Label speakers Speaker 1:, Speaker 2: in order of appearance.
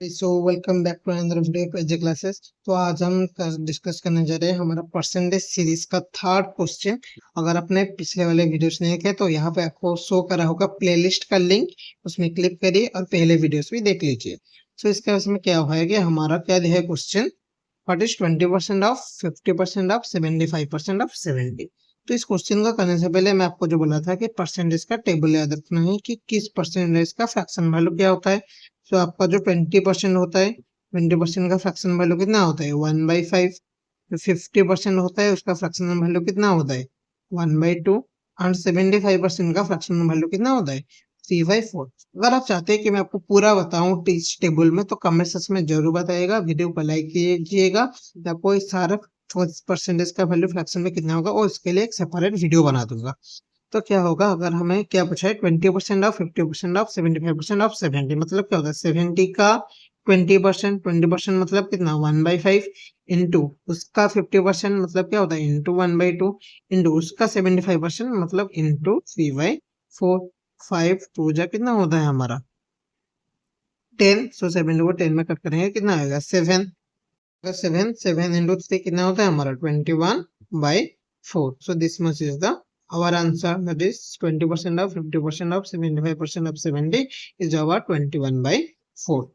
Speaker 1: So welcome back to another video of AJ classes. तो आज हम डिस्कस करने जा रहे हैं हमारा परसेंटेज सीरीज का थर्ड क्वेश्चन। अगर आपने पिछले वाले वीडियोस नहीं देखे तो यहाँ पे आपको शो करा होगा प्लेलिस्ट का लिंक, उसमें क्लिक करिए और पहले वीडियोस भी देख लीजिए। तो इसका उसमें क्या हुआ कि हमारा क्या दिया है question, what is 20% of, 50% of, 75% of 70। तो इस क्वेश्चन को करने से पहले मैं आपको जो बोला था कि परसेंटेज का टेबल याद रखना है कि किस परसेंटेज का फ्रैक्शन वैल्यू क्या होता है। तो आपका जो 20% होता है, 20% का फ्रैक्शन वैल्यू कितना होता है 1/5। जो 50% होता है उसका फ्रैक्शन वैल्यू कितना होता है 1/2। और 75% का फ्रैक्शन वैल्यू कितना होता है 3/4। अगर आप चाहते हैं कि मैं आपको पूरा बताऊं इस टेबल में तो कमेंट सेक्शन में जरूर बताइएगा, वीडियो को लाइक कीजिएगा। मैं आपको इस सारा परसेंटेज का वैल्यू फ्रैक्शन में कितना होगा और इसके लिए एक सेपरेट वीडियो बना दूंगा। तो क्या होगा अगर हमें क्या पूछा है 20% ऑफ, 50% ऑफ, 75% ऑफ 70, मतलब क्या होता है 70 का 20%, 20% मतलब कितना 1/5 इंटू उसका 50% मतलब क्या होता है इंटू 1/2 इंटू उसका 75% मतलब इंटू 3/4। 5 टू जा कितना होता है हमारा 10। सो 70 को 10 में कट करेंगे कितना आएगा 7। 7 इंटू 3 कितना होता है हमारा 21/4। So this much is the our answer, that is 20% of, 50% of, 75% of 70 is our 21/4.